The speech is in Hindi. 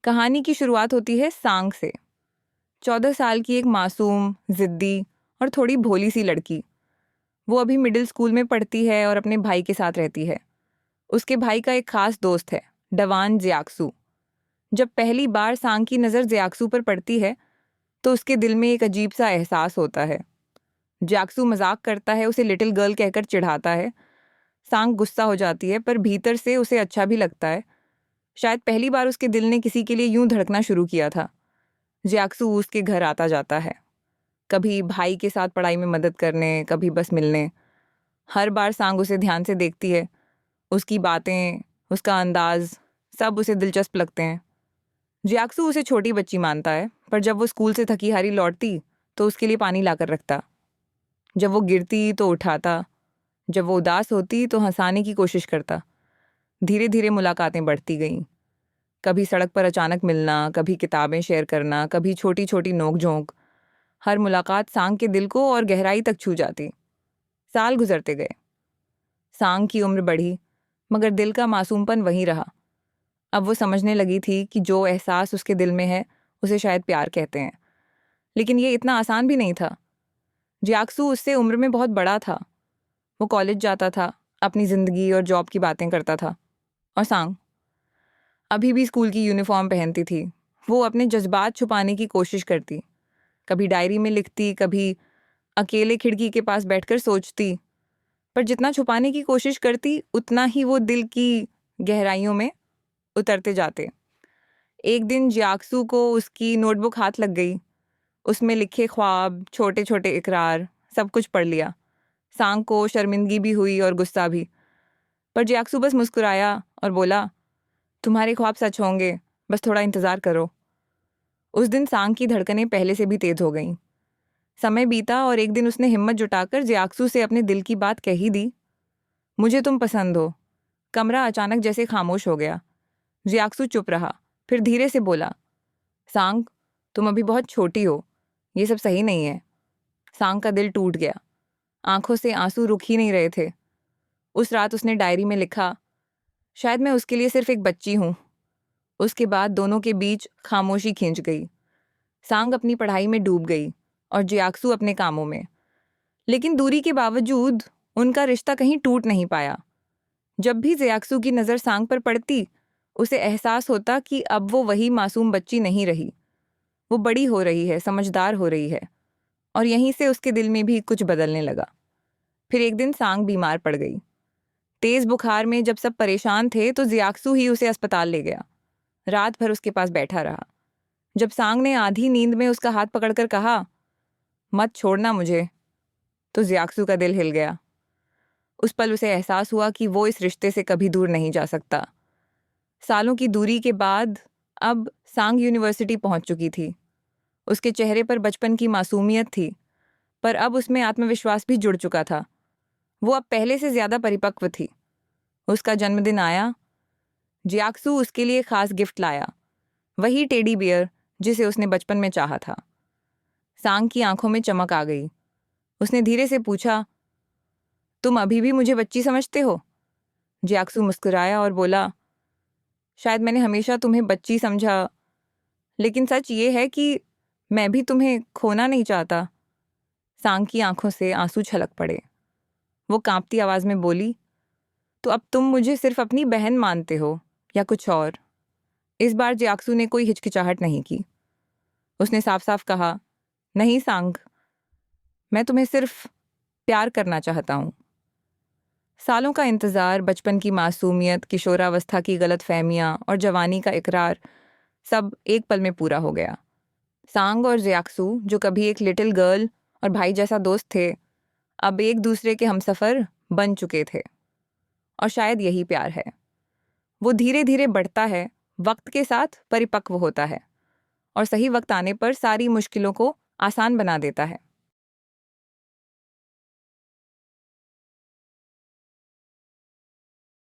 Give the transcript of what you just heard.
कहानी की शुरुआत होती है सांग से। 14 साल की एक मासूम, जिद्दी और थोड़ी भोली सी लड़की। वो अभी मिडिल स्कूल में पढ़ती है और अपने भाई के साथ रहती है। उसके भाई का एक खास दोस्त है, डवान जियाक्सू। जब पहली बार सांग की नज़र जियाक्सू पर पड़ती है तो उसके दिल में एक अजीब सा एहसास होता है। जियाक्सू मजाक करता है, उसे लिटिल गर्ल कहकर चिढ़ाता है। सांग गुस्सा हो जाती है, पर भीतर से उसे अच्छा भी लगता है। शायद पहली बार उसके दिल ने किसी के लिए यूं धड़कना शुरू किया था। जियाक्सू उसके घर आता जाता है, कभी भाई के साथ पढ़ाई में मदद करने, कभी बस मिलने। हर बार सांग उसे ध्यान से देखती है। उसकी बातें, उसका अंदाज, सब उसे दिलचस्प लगते हैं। जियाक्सू उसे छोटी बच्ची मानता है, पर जब वो स्कूल से थकी हारी लौटती तो उसके लिए पानी लाकर रखता। जब वो गिरती तो उठाता, जब वो उदास होती तो हंसाने की कोशिश करता। धीरे धीरे मुलाकातें बढ़ती गईं। कभी सड़क पर अचानक मिलना, कभी किताबें शेयर करना, कभी छोटी छोटी नोक-झोंक। हर मुलाकात सांग के दिल को और गहराई तक छू जाती। साल गुजरते गए। सांग की उम्र बढ़ी, मगर दिल का मासूमपन वहीं रहा। अब वो समझने लगी थी कि जो एहसास उसके दिल में है उसे शायद प्यार कहते हैं। लेकिन ये इतना आसान भी नहीं था। जियाक्सू उससे उम्र में बहुत बड़ा था। वो कॉलेज जाता था, अपनी जिंदगी और जॉब की बातें करता था। और सांग अभी भी स्कूल की यूनिफॉर्म पहनती थी। वो अपने जज्बात छुपाने की कोशिश करती। कभी डायरी में लिखती, कभी अकेले खिड़की के पास बैठकर सोचती। पर जितना छुपाने की कोशिश करती, उतना ही वो दिल की गहराइयों में उतरते जाते। एक दिन जियाक्सू को उसकी नोटबुक हाथ लग गई। उसमें लिखे ख्वाब, छोटे छोटे इकरार, सब कुछ पढ़ लिया। सांग को शर्मिंदगी भी हुई और गुस्सा भी। पर जियाक्सू बस मुस्कुराया और बोला, तुम्हारे ख्वाब सच होंगे, बस थोड़ा इंतज़ार करो। उस दिन सांग की धड़कनें पहले से भी तेज हो गईं। समय बीता और एक दिन उसने हिम्मत जुटाकर जियाक्सू से अपने दिल की बात कह ही दी। मुझे तुम पसंद हो। कमरा अचानक जैसे खामोश हो गया। जियाक्सू चुप रहा, फिर धीरे से बोला, सांग, तुम अभी बहुत छोटी हो, ये सब सही नहीं है। सांग का दिल टूट गया। आंखों से आंसू रुक ही नहीं रहे थे। उस रात उसने डायरी में लिखा, शायद मैं उसके लिए सिर्फ एक बच्ची हूँ। उसके बाद दोनों के बीच खामोशी खिंच गई। सांग अपनी पढ़ाई में डूब गई और जियाक्सू अपने कामों में। लेकिन दूरी के बावजूद उनका रिश्ता कहीं टूट नहीं पाया। जब भी जियाक्सू की नज़र सांग पर पड़ती, उसे एहसास होता कि अब वो वही मासूम बच्ची नहीं रही। वो बड़ी हो रही है, समझदार हो रही है। और यहीं से उसके दिल में भी कुछ बदलने लगा। फिर एक दिन सांग बीमार पड़ गई। तेज बुखार में जब सब परेशान थे तो जियाक्सू ही उसे अस्पताल ले गया। रात भर उसके पास बैठा रहा। जब सांग ने आधी नींद में उसका हाथ पकड़कर कहा, मत छोड़ना मुझे, तो जियाक्सू का दिल हिल गया। उस पल उसे एहसास हुआ कि वो इस रिश्ते से कभी दूर नहीं जा सकता। सालों की दूरी के बाद अब सांग यूनिवर्सिटी पहुंच चुकी थी। उसके चेहरे पर बचपन की मासूमियत थी, पर अब उसमें आत्मविश्वास भी जुड़ चुका था। वो अब पहले से ज्यादा परिपक्व थी। उसका जन्मदिन आया। जियाक्सू उसके लिए खास गिफ्ट लाया, वही टेडी बियर जिसे उसने बचपन में चाहा था। सांग की आंखों में चमक आ गई। उसने धीरे से पूछा, तुम अभी भी मुझे बच्ची समझते हो? जियाक्सू मुस्कुराया और बोला, शायद मैंने हमेशा तुम्हें बच्ची समझा, लेकिन सच ये है कि मैं भी तुम्हें खोना नहीं चाहता। सांग की आंखों से आंसू छलक पड़े। वो कांपती आवाज में बोली, तो अब तुम मुझे सिर्फ अपनी बहन मानते हो या कुछ और? इस बार जियाक्सू ने कोई हिचकिचाहट नहीं की। उसने साफ साफ कहा, नहीं सांग, मैं तुम्हें सिर्फ प्यार करना चाहता हूँ। सालों का इंतज़ार, बचपन की मासूमियत, किशोरावस्था की गलतफहमियां और जवानी का इकरार, सब एक पल में पूरा हो गया। सांग और जियाक्सू, जो कभी एक लिटिल गर्ल और भाई जैसा दोस्त थे, अब एक दूसरे के हमसफ़र बन चुके थे। और शायद यही प्यार है। वो धीरे धीरे बढ़ता है, वक्त के साथ परिपक्व होता है और सही वक्त आने पर सारी मुश्किलों को आसान बना देता है।